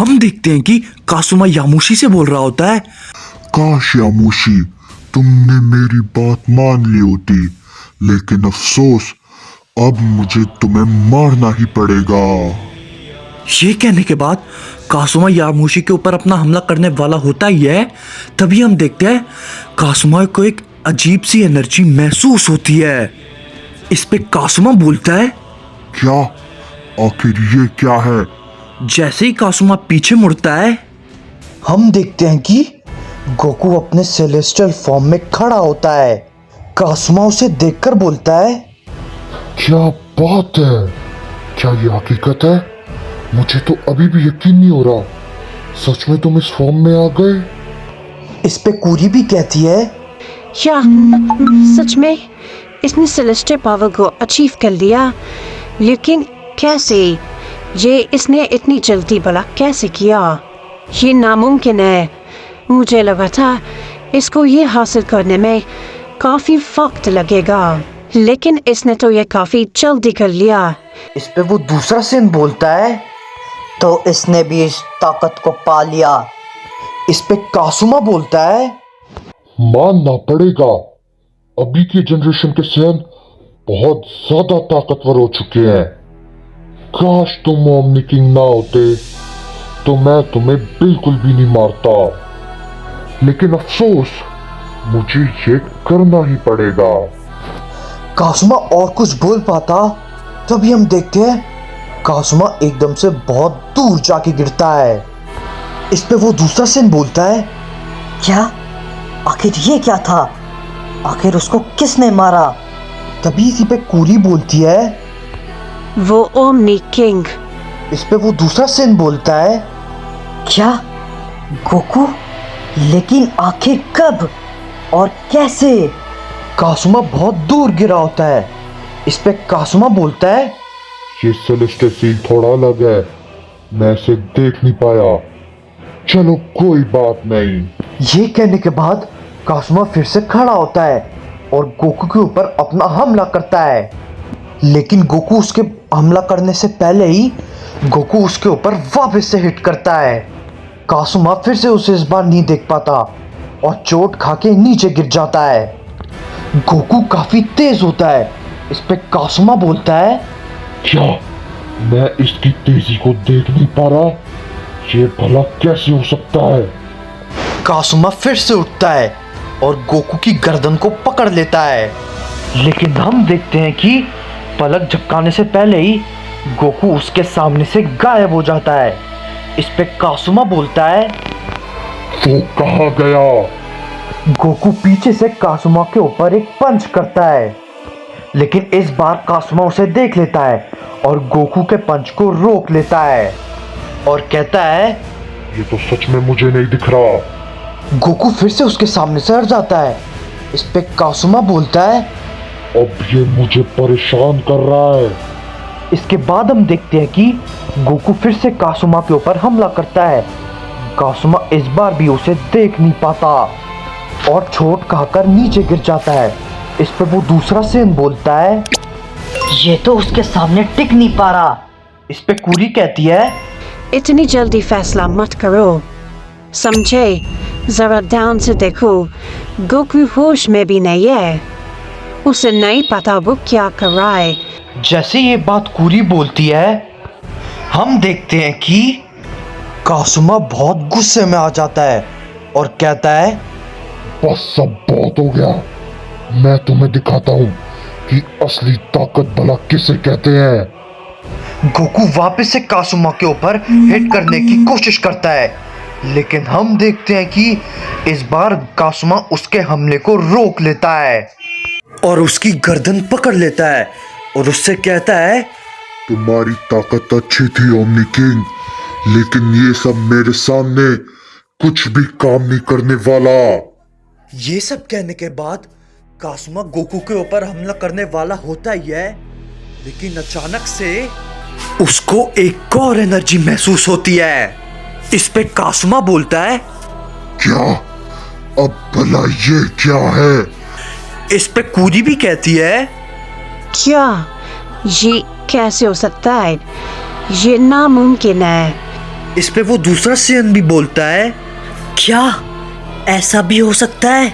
हम देखते हैं कि कासुमा यामुशी से बोल रहा होता है। काश यामुशी, तुमने मेरी बात मान ली होती, लेकिन अफसोस अब मुझे तुम्हें मारना ही पड़ेगा। ये कहने के बाद कासुमा यामुशी के ऊपर अपना हमला करने वाला होता ही है। तभी हम देखते हैं कासुमा को एक अजीब सी एनर्जी महसूस होती है। इस पे कासुमा बोलता है, क्या? आखिर ये क्या है? जैसे ही कासुमा पीछे मुड़ता है, हम देखते हैं कि गोकू अपने सेलेस्टियल फॉर्म में खड़ा होता है। कासुमा उसे देखकर बोलता है, क्या बात है? क्या ये हकीकत है? मुझे तो अभी भी यकीन नहीं हो रहा। सच में तुम इस फॉर्म में आ गए? इस पे कूरी भी कहती है, या सच में इसने सेलेस्टियल पावर को अचीव कर लिया, लेकिन कैसे? ये इसने इतनी जल्दी भला कैसे किया? ये नामुमकिन है। मुझे लगा था इसको ये हासिल करने में काफी वक्त लगेगा, लेकिन इसने तो ये काफी जल्दी कर लिया। इस पे वो दूसरा सेन बोलता है, तो इसने भी इस ताकत को पा लिया। इस पे कासुमा बोलता है, मानना पड़ेगा, अभी की जनरेशन के सैन बहुत ज्यादा ताकतवर हो चुके हैं। काश तुम ओमनी किंग ना होते तो मैं तुम्हें बिल्कुल भी नहीं मारता, लेकिन अफसोस मुझे ये करना ही पड़ेगा। कासुमा और कुछ बोल पाता, तभी हम देखते हैं कासुमा एकदम से बहुत दूर जाके गिरता है। इस पे वो दूसरा सेन बोलता है, क्या? आखिर ये क्या था? आखिर उसको किसने मारा? तभी इसी पे कूरी बोलती है, वो ओमनी किंग। इस पे वो दूसरा सेन बोलता है, क्या? गोकू? लेकिन आखिर कब और कैसे? कासुमा बहुत दूर गिरा होता है। इस पे कासुमा बोलता है, ये सेलेस्टियल सीन थोड़ा अलग है, मैं इसे देख नहीं पाया। चलो कोई बात नहीं। ये कहने के बाद कासुमा फिर से खड़ा होता है और गोकू के ऊपर अपना हमला करता है, लेकिन गोकू उसके हमला करने से पहले ही गोकू उसके ऊपर वापस से हिट करता है। कासुमा फिर से उसे इस बार नहीं देख पाता और चोट खा के नीचे गिर जाता है। गोकू काफी तेज होता है। इस पे कासुमा बोलता है, क्या मैं इसकी तेजी को देख नहीं पा रहा? ये भला कैसे हो सकता है? कासुमा फिर से उठता है और गोकू की गर्दन को पकड़ लेता है, लेकिन हम देखते हैं कि पलक झपकाने से पहले ही गोकू उसके सामने से गायब हो जाता है। इस पे कासुमा बोलता है, वो कहाँ गया? गोकू पीछे से कासुमा के ऊपर एक पंच करता है, लेकिन इस बार कासुमा उसे देख लेता है और गोकू के पंच को रोक लेता है और कहता है, ये तो सच में मुझे नहीं दिख रहा। गोकू फिर से उसके सामने से हट जाता है। इस पे कासुमा बोलता है, अब ये मुझे परेशान कर रहा है। इसके बाद हम देखते हैं कि गोकू फिर से कासुमा के ऊपर हमला करता है। कासुमा इस बार भी उसे देख नहीं पाता और चोट खाकर नीचे गिर जाता है। इस पर वो दूसरा सेन बोलता है, ये तो उसके सामने टिक नहीं पा रहा। इस पे कूरी कहती है, इतनी जल्दी फैसला मत करो, समझे? जरा ध्यान से देखो, गोकू होश में भी नहीं है। उसे नहीं पता वो क्या कर रहा है। जैसे ये बात कूरी बोलती है, हम देखते हैं कि कासुमा बहुत गुस्से में आ जाता है और कहता है, बस सब बहुत हो गया, मैं तुम्हें दिखाता हूँ कि असली ताकत भला किसे कहते हैं। गोकू वापस से कासुमा के ऊपर हिट करने की कोशिश करता है, लेकिन हम देखते हैं कि इस बार कासुमा उसके हमले को रोक लेता है और उसकी गर्दन पकड़ लेता है और उससे कहता है, तुम्हारी ताकत अच्छी थी ओमनी किंग, लेकिन ये सब मेरे सामने कुछ भी काम नहीं करने वाला। ये सब कहने के बाद कासुमा गोकू के ऊपर हमला करने वाला होता ही है, लेकिन अचानक से उसको एक और एनर्जी महसूस होती है। इस पे कासुमा बोलता है, क्या? अब भला ये क्या है? इस पे कूरी भी कहती है, क्या? ये कैसे हो सकता है? ये नामुमकिन है। इस पे वो दूसरा सेयन भी बोलता है। क्या ऐसा भी हो सकता है?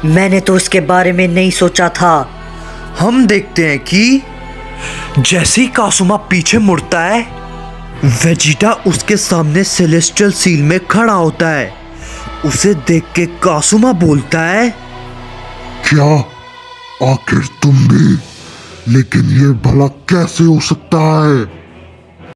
मैंने तो इसके बारे में नहीं सोचा था। हम देखते हैं कि जैसे ही कासुमा पीछे मुड़ता है, वेजिटा उसके सामने सेलेस्टियल सील में खड़ा होता है। उसे देख के कासुमा बोलता है, क्या आखिर तुम भी? लेकिन ये भला कैसे हो सकता है?